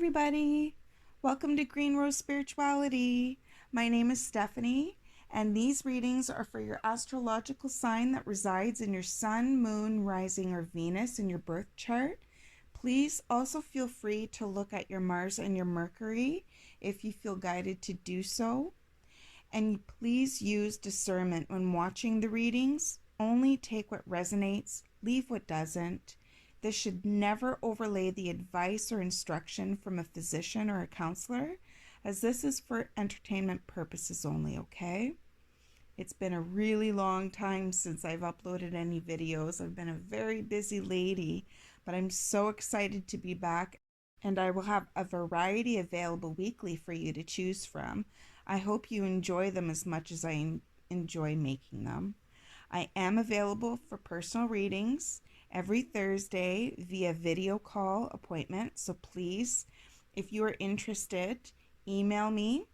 everybody. Welcome to Green Rose Spirituality. My name is Stephanie, and these readings are for your astrological sign that resides in your sun, moon, rising, or Venus in your birth chart. Please also feel free to look at your Mars and your Mercury if you feel guided to do so. And please use discernment when watching the readings. Only take what resonates, leave what doesn't. This should never overlay the advice or instruction from a physician or a counselor, as this is for entertainment purposes only, okay? It's been a really long time since I've uploaded any videos. I've been a very busy lady, but I'm so excited to be back, and I will have a variety available weekly for you to choose from. I hope you enjoy them as much as I enjoy making them. I am available for personal readings every Thursday via video call appointment. So please, if you are interested, email me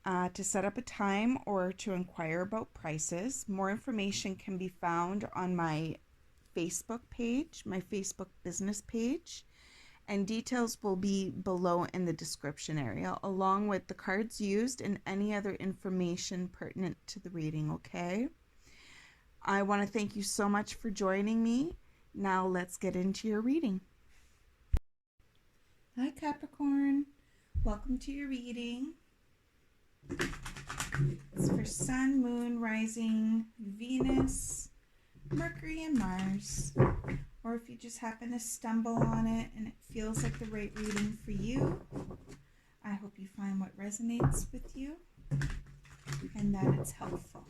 to set up a time or to inquire about prices. More information can be found on my Facebook page, my Facebook business page, and details will be below in the description area, along with the cards used and any other information pertinent to the reading, okay? I want to thank you so much for joining me. Now let's get into your reading. Hi Capricorn, welcome to your reading. It's for Sun, Moon, Rising, Venus, Mercury, and Mars. Or if you just happen to stumble on it and it feels like the right reading for you, I hope you find what resonates with you and that it's helpful.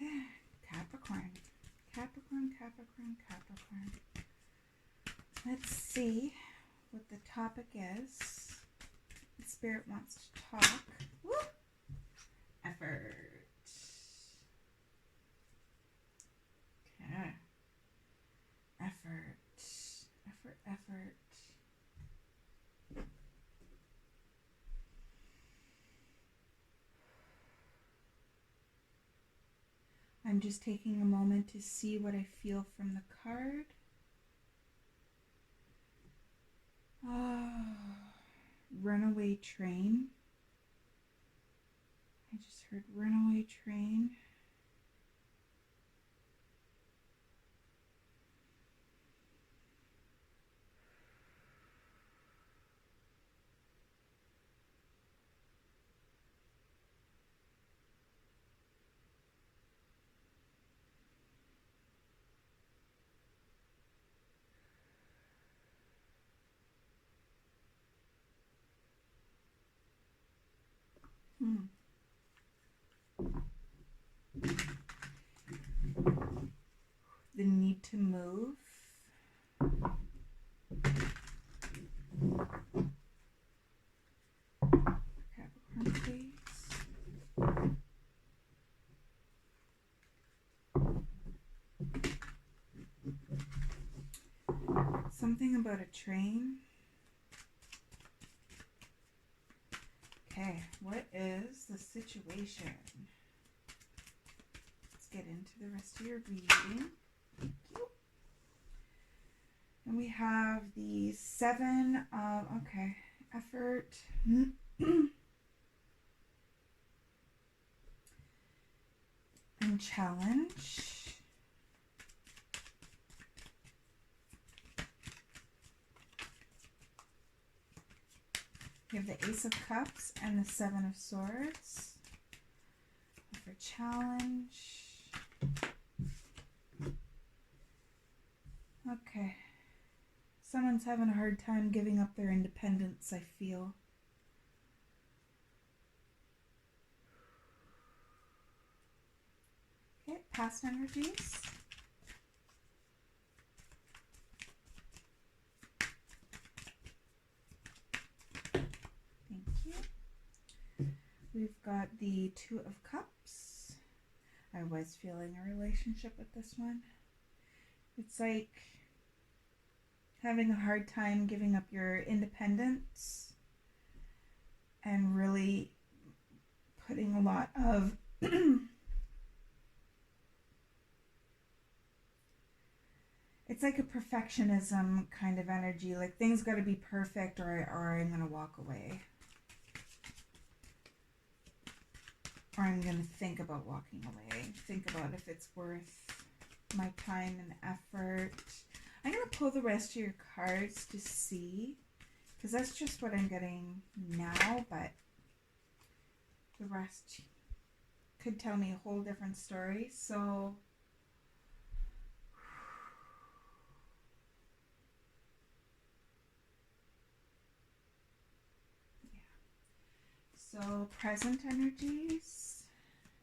Okay, Capricorn. Capricorn, Capricorn, Capricorn. Let's see what the topic is. The Spirit wants to talk. Woo! Effort. Okay. Effort. Effort, effort. I'm just taking a moment to see what I feel from the card. Runaway train. I just heard runaway train. The need to move. Capricorn, please. Something about a train. Okay, what is the situation? Let's get into the rest of your reading. Thank you. And we have the 7 of, okay, effort. And challenge. We have the Ace of Cups and the 7 of Swords. For challenge. Okay. Someone's having a hard time giving up their independence, I feel. Okay, past energies. We've got the 2 of Cups. I was feeling a relationship with this one. It's like having a hard time giving up your independence and really putting a lot of it's like a perfectionism kind of energy. Like things got to be perfect or I'm going to walk away. Or I'm going to think about walking away. Think about if it's worth my time and effort. I'm going to pull the rest of your cards to see, because that's just what I'm getting now, but the rest could tell me a whole different story. So present energies.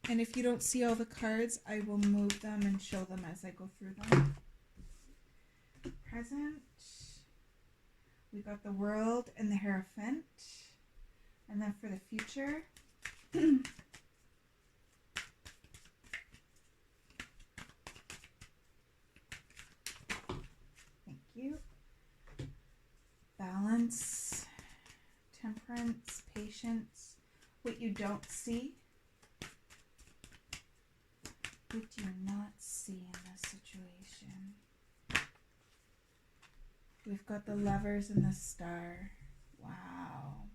And if you don't see all the cards, I will move them and show them as I go through them. Present. We got the World and the Hierophant. And then for the future, thank you. Balance, temperance, patience. What you don't see. What do you not see in this situation? We've got the Lovers and the Star. Wow.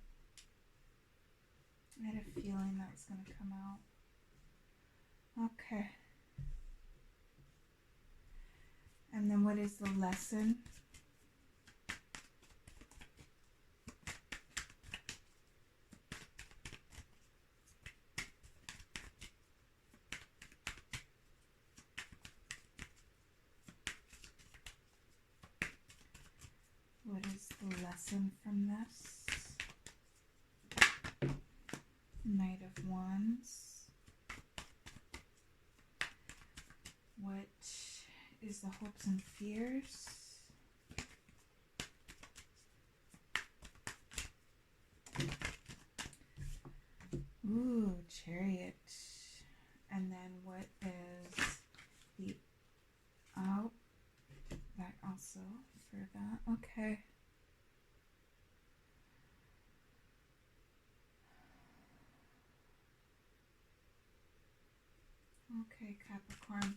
I had a feeling that was going to come out. Okay. And then what is the lesson? What is the lesson from this? Knight of Wands. What is the hopes and fears? Ooh, Chariot. And then what is the... Oh, that also for that. Okay. Okay, Capricorn.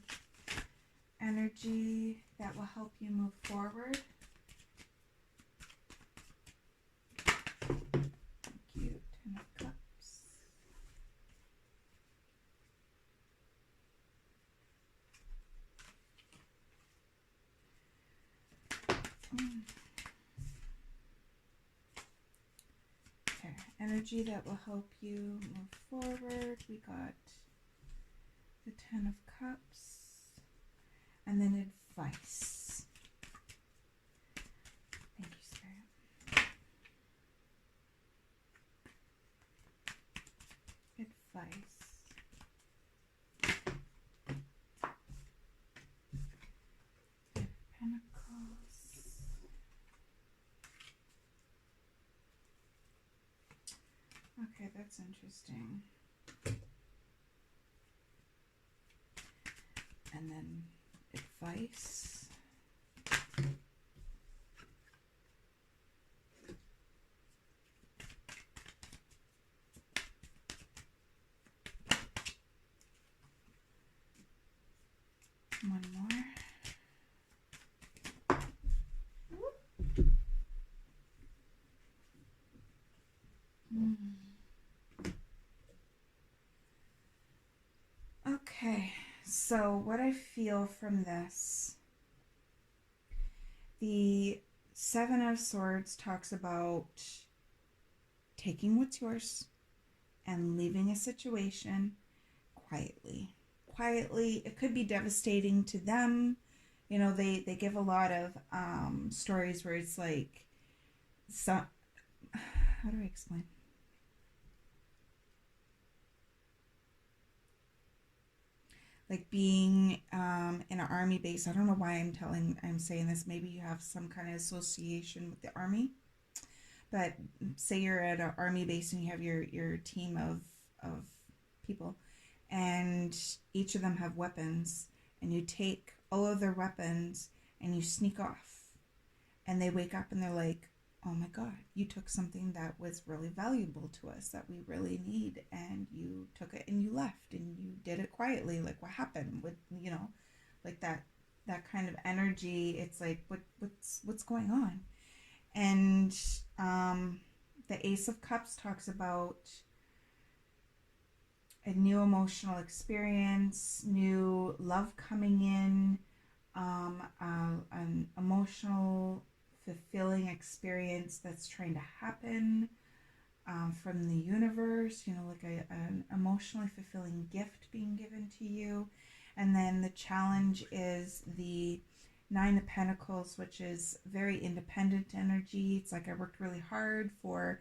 Energy that will help you move forward. Thank you. Ten of Cups. Okay, energy that will help you move forward. We got the Ten of Cups. And then advice. Thank you, Spirit. Advice. Pentacles. Okay, that's interesting. And then advice. One more. Okay, so what I feel from this, the Seven of Swords talks about taking what's yours and leaving a situation quietly. Quietly, it could be devastating to them. You know, they give a lot of stories where it's like, how do I explain? Like being in an army base. I don't know why I'm saying this. Maybe you have some kind of association with the army. But say you're at an army base and you have your team of people, and each of them have weapons, and you take all of their weapons and you sneak off, and they wake up and they're like, oh my God, you took something that was really valuable to us that we really need, and you took it and you left and you did it quietly. Like, what happened with, like that that kind of energy. It's like, what's going on? And the Ace of Cups talks about a new emotional experience, new love coming in, an emotional fulfilling experience that's trying to happen from the universe, like an emotionally fulfilling gift being given to you. And then the challenge is the Nine of Pentacles, which is very independent energy. It's like I worked really hard for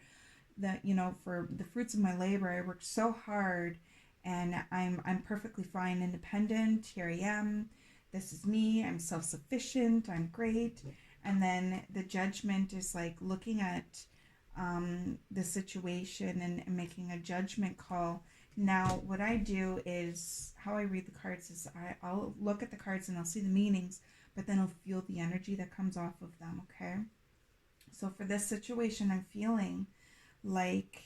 for the fruits of my labor. I worked so hard, and I'm perfectly fine, independent. Here I am. This is me. I'm self-sufficient. I'm great. And then the Judgment is like looking at the situation and making a judgment call. Now, what I do is, how I read the cards is I'll look at the cards and I'll see the meanings, but then I'll feel the energy that comes off of them, okay? So for this situation, I'm feeling like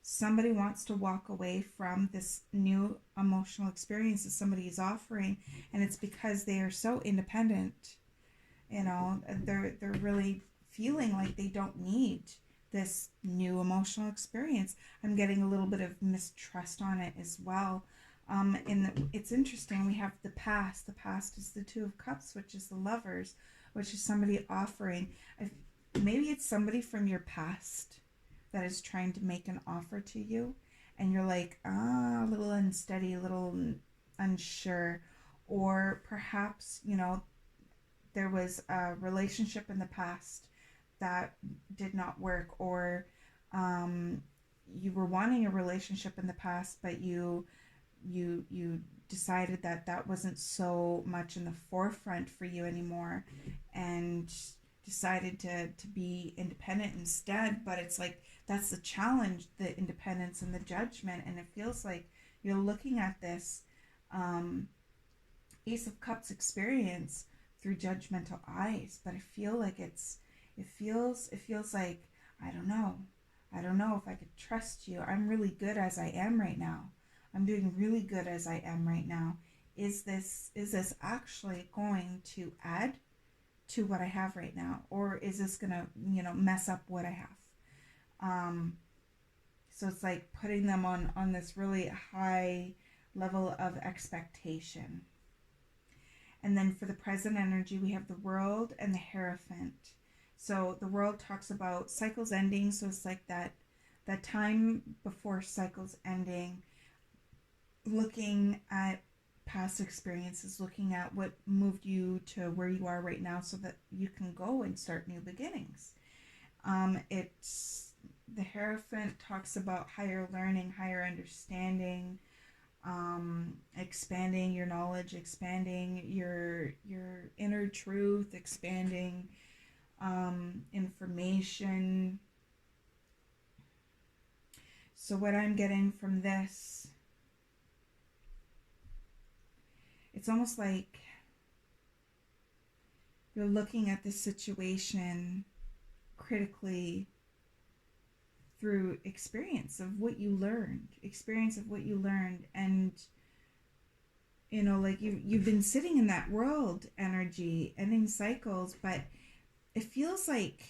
somebody wants to walk away from this new emotional experience that somebody is offering, and it's because they are so independent. They're really feeling like they don't need this new emotional experience. I'm getting a little bit of mistrust on it as well. It's interesting. We have the past. The past is the Two of Cups, which is the Lovers, which is somebody offering. Maybe it's somebody from your past that is trying to make an offer to you, and you're like, a little unsteady, a little unsure, or perhaps, there was a relationship in the past that did not work, or you were wanting a relationship in the past, but you decided that that wasn't so much in the forefront for you anymore, and decided to be independent instead. But it's like, that's the challenge, the independence and the Judgment. And it feels like you're looking at this Ace of Cups experience through judgmental eyes. But I feel like it feels like, I don't know if I could trust you. I'm really good as I am right now. I'm doing really good as I am right now. Is this actually going to add to what I have right now, or is this gonna mess up what I have? So it's like putting them on this really high level of expectation. And then for the present energy, we have the World and the Hierophant. So the World talks about cycles ending. So it's like that time before cycles ending, looking at past experiences, looking at what moved you to where you are right now so that you can go and start new beginnings. It's the Hierophant talks about higher learning, higher understanding, expanding your knowledge, expanding your inner truth, expanding information. So what I'm getting from this, it's almost like you're looking at this situation critically through experience of what you learned, and like you've been sitting in that world energy, ending cycles, but it feels like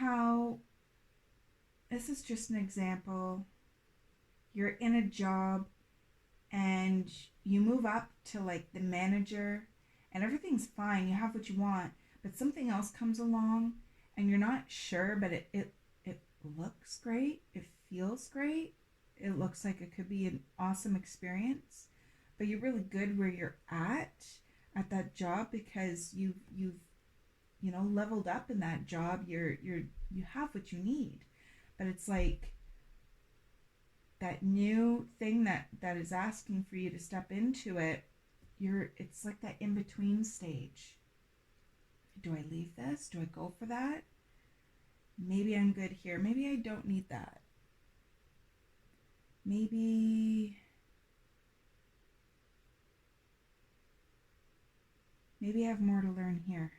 how, this is just an example, you're in a job and you move up to like the manager and everything's fine, you have what you want, but something else comes along and you're not sure, but it looks great, it feels great, it looks like it could be an awesome experience, but you're really good where you're at that job because you've leveled up in that job, you have what you need. But it's like that new thing that is asking for you to step into it, it's like that in between stage. Do I leave this? Do I go for that? Maybe I'm good here. Maybe I don't need that. Maybe I have more to learn here.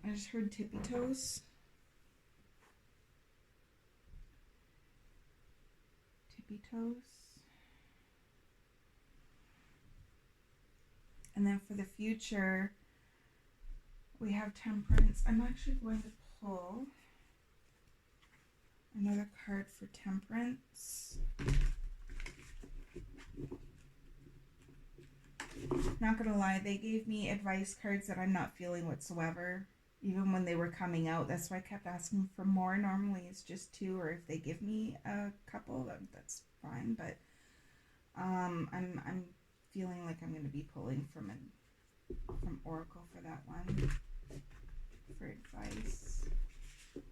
I just heard tippy toes. tippy toes. And then for the future, we have Temperance. I'm actually going to pull another card for Temperance. Not gonna lie, they gave me advice cards that I'm not feeling whatsoever. Even when they were coming out, that's why I kept asking for more. Normally it's just 2, or if they give me a couple, that's fine. But I'm feeling like I'm gonna be pulling from Oracle for that one for advice.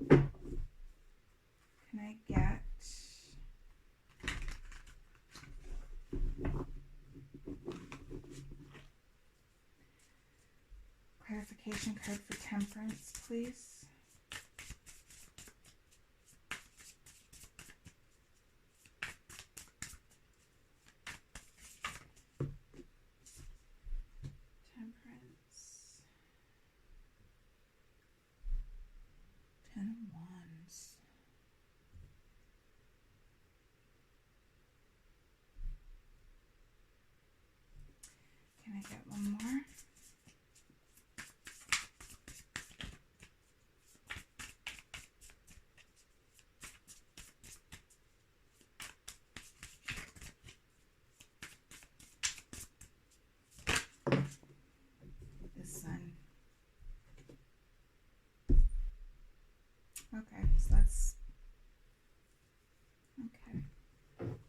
Can I get clarification card for Temperance, please? Temperance. 10 of Wands. Can I get one more? The Sun. Okay, so that's okay.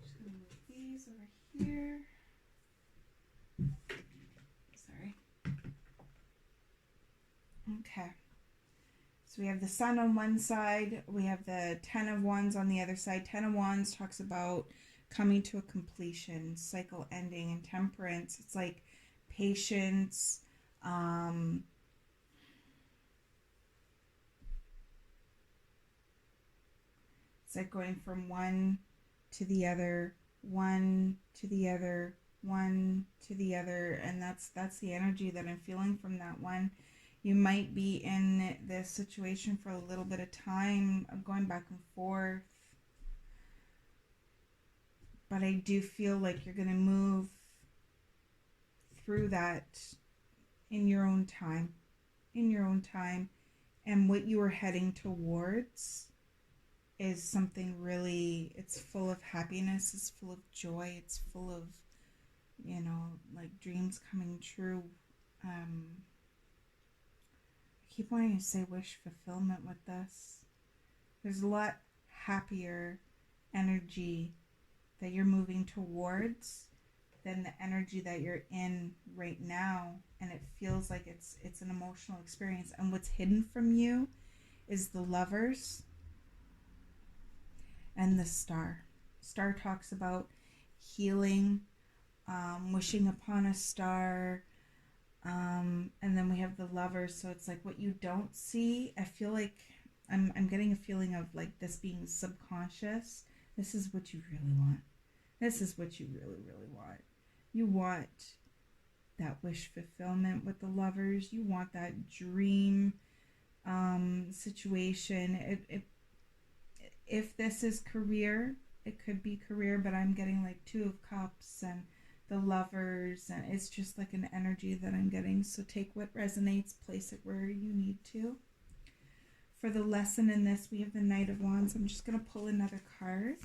Just gonna move these over here. Sorry. Okay. So we have the Sun on one side, we have the 10 of Wands on the other side. 10 of Wands talks about coming to a completion, cycle ending, and Temperance. It's like patience, it's like going from one to the other, one to the other, one to the other, and that's the energy that I'm feeling from that one. You might be in this situation for a little bit of time, going back and forth, but I do feel like you're going to move through that in your own time, and what you are heading towards is something really, it's full of happiness, it's full of joy, it's full of, you know, like dreams coming true. I keep wanting to say wish fulfillment with this. There's a lot happier energy that you're moving towards than the energy that you're in right now, and it feels like it's an emotional experience. And what's hidden from you is the Lovers and the Star. Star talks about healing, wishing upon a star, and then we have the Lovers. So it's like what you don't see. I feel like I'm getting a feeling of like this being subconscious. This is what you really want. This is what you really, really want. You want that wish fulfillment with the Lovers. You want that dream situation. If this is career, it could be career, but I'm getting like 2 of Cups and the Lovers, and it's just like an energy that I'm getting. So take what resonates, place it where you need to. For the lesson in this, we have the Knight of Wands. I'm just going to pull another card.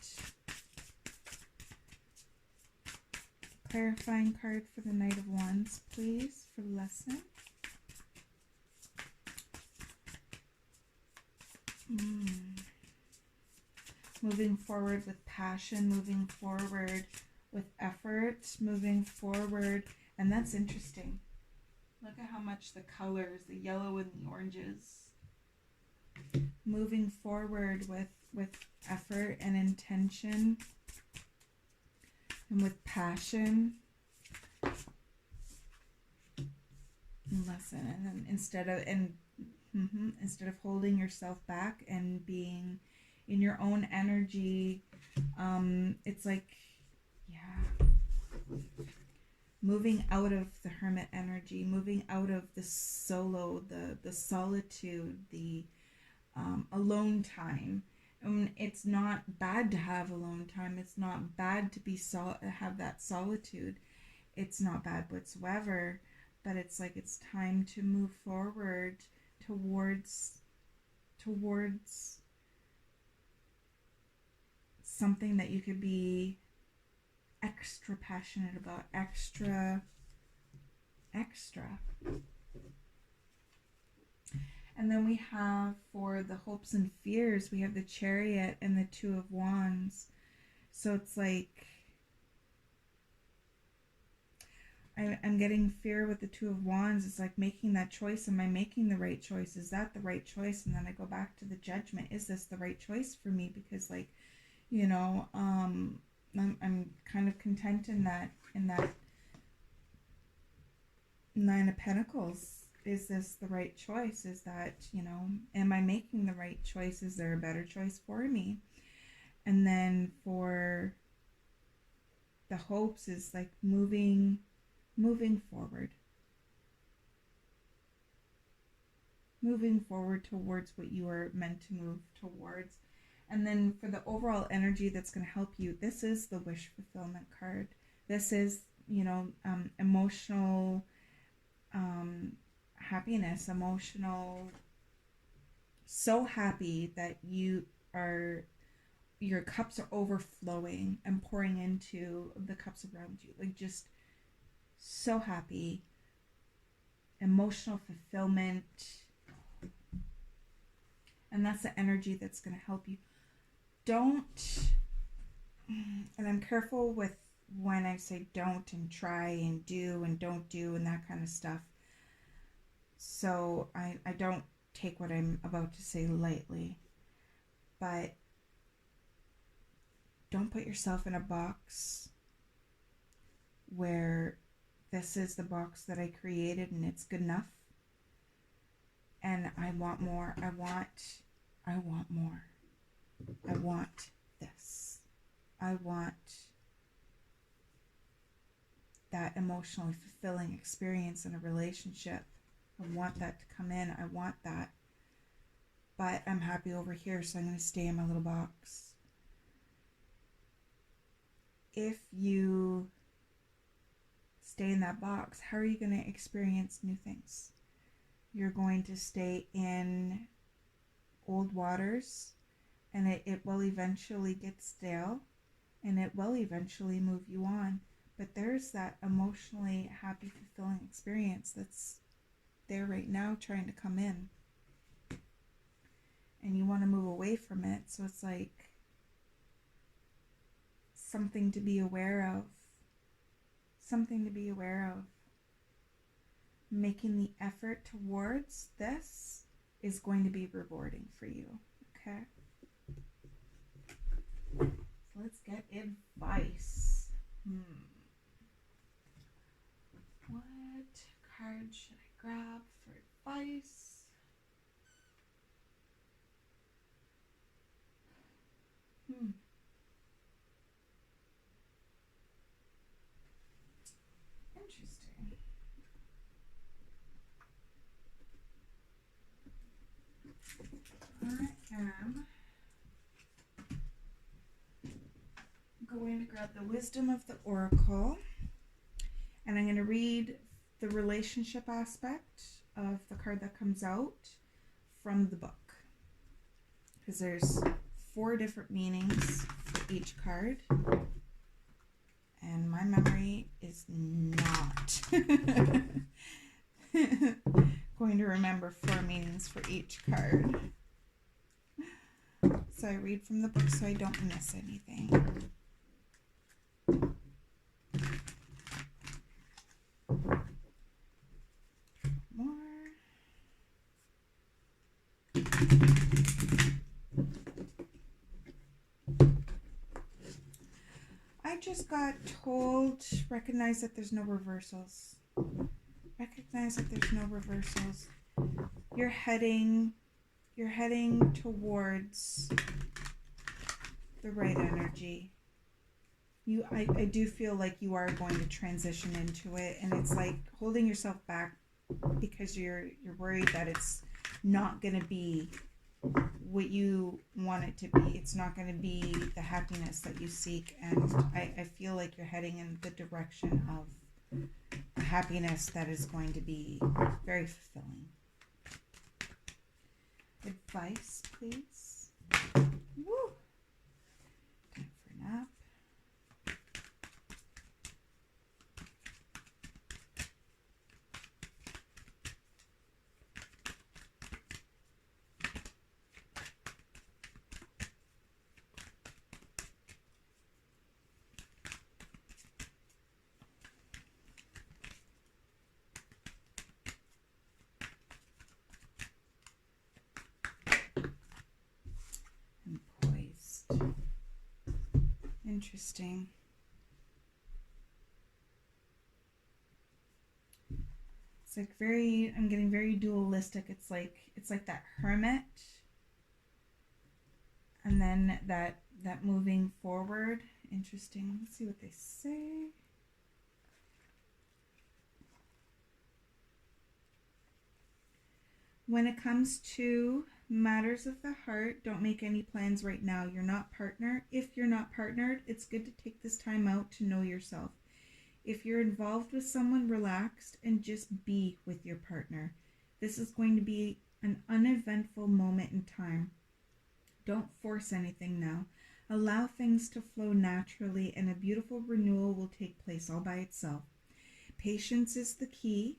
Clarifying card for the Knight of Wands, please, for the lesson. Moving forward with passion, moving forward with effort, moving forward. And that's interesting. Look at how much the colors, the yellow and the oranges. Moving forward with effort and intention and with passion. And lesson. And then instead of holding yourself back and being in your own energy, it's like, yeah, moving out of the hermit energy, moving out of the solo, the solitude, the alone time, It's not bad to have alone time. It's not bad to be have that solitude. It's not bad whatsoever. But it's like it's time to move forward towards something that you could be extra passionate about, extra. And then we have, for the hopes and fears, we have the Chariot and the Two of Wands. So it's like, I'm getting fear with the Two of Wands. It's like making that choice. Am I making the right choice? Is that the right choice? And then I go back to the Judgment. Is this the right choice for me? Because, like, you know, I'm kind of content in that Nine of Pentacles. Is this the right choice? Is that, you know, am I making the right choice? Is there a better choice for me? And then for the hopes is like moving forward. Moving forward towards what you are meant to move towards. And then for the overall energy that's going to help you, this is the wish fulfillment card. This is, you know, emotional happiness, emotional, so happy that your cups are overflowing and pouring into the cups around you. Like, just so happy, emotional fulfillment. And that's the energy that's going to help you. Don't, and I'm careful with when I say don't and try and do and don't do and that kind of stuff. So I don't take what I'm about to say lightly. But don't put yourself in a box where this is the box that I created and it's good enough. And I want more. I want more. I want this. I want that emotionally fulfilling experience in a relationship. I want that to come in. I want that. But I'm happy over here, so I'm going to stay in my little box. If you stay in that box, how are you going to experience new things? You're going to stay in old waters, and it will eventually get stale, and it will eventually move you on. But there's that emotionally happy, fulfilling experience that's there right now trying to come in. And you want to move away from it. So it's like something to be aware of. Something to be aware of. Making the effort towards this is going to be rewarding for you. Okay? So let's get advice. What card should I grab for advice? Interesting. I am going to grab the Wisdom of the Oracle, and I'm going to read the relationship aspect of the card that comes out from the book, because there's 4 different meanings for each card, and my memory is not going to remember 4 meanings for each card. So I read from the book so I don't miss anything. More. I just got told, recognize that there's no reversals. Recognize that there's no reversals. You're heading towards the right energy. I do feel like you are going to transition into it, and it's like holding yourself back because you're worried that it's not going to be what you want it to be. It's not going to be the happiness that you seek. And I feel like you're heading in the direction of a happiness that is going to be very fulfilling. Advice, please. Woo! Time for a nap. Interesting. It's like I'm getting very dualistic. It's like that hermit, and then that moving forward. Interesting. Let's see what they say. When it comes to matters of the heart, don't make any plans right now. You're not partnered. If you're not partnered, it's good to take this time out to know yourself. If you're involved with someone, relaxed and just be with your partner. This is going to be an uneventful moment in time. Don't force anything now. Allow things to flow naturally, and a beautiful renewal will take place all by itself. Patience is the key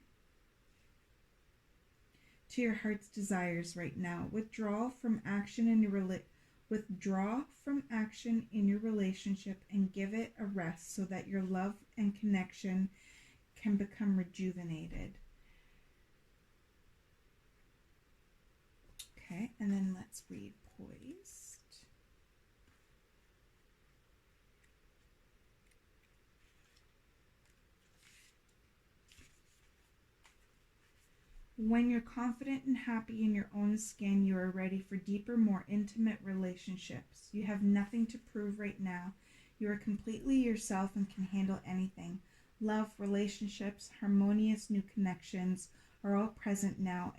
to your heart's desires right now. Withdraw from action in your relationship and give it a rest so that your love and connection can become rejuvenated. Okay, and then let's read Poised. When you're confident and happy in your own skin, you are ready for deeper, more intimate relationships. You have nothing to prove right now. You are completely yourself and can handle anything. Love, relationships, harmonious new connections are all present now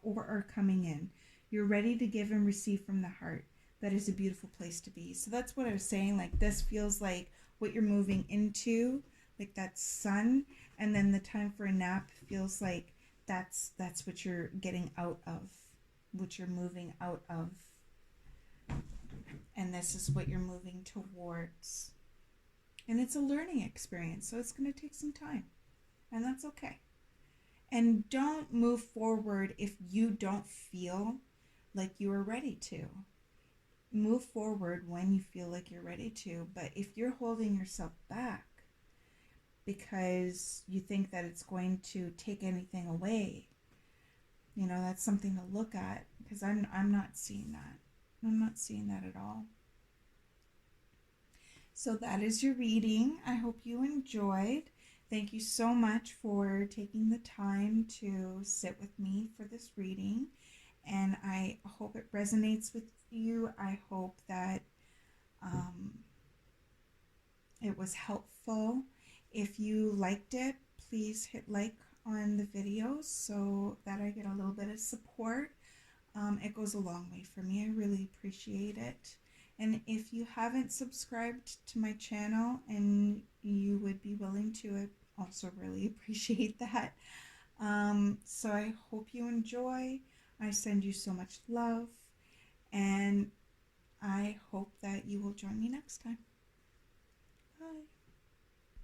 or are coming in. You're ready to give and receive from the heart. That is a beautiful place to be. So that's what I was saying. Like, this feels like what you're moving into, like that sun. And then the time for a nap feels like that's what you're getting out of, what you're moving out of. And this is what you're moving towards. And it's a learning experience, so it's going to take some time. And that's okay. And don't move forward if you don't feel like you are ready to. Move forward when you feel like you're ready to. But if you're holding yourself back because you think that it's going to take anything away, you know, that's something to look at, because I'm not seeing that. I'm not seeing that at all. So that is your reading. I hope you enjoyed. Thank you so much for taking the time to sit with me for this reading. And I hope it resonates with you. I hope that it was helpful. If you liked it, please hit like on the video so that I get a little bit of support. It goes a long way for me. I really appreciate it. And if you haven't subscribed to my channel and you would be willing to, I also really appreciate that. So I hope you enjoy. I send you so much love, and I hope that you will join me next time. Bye.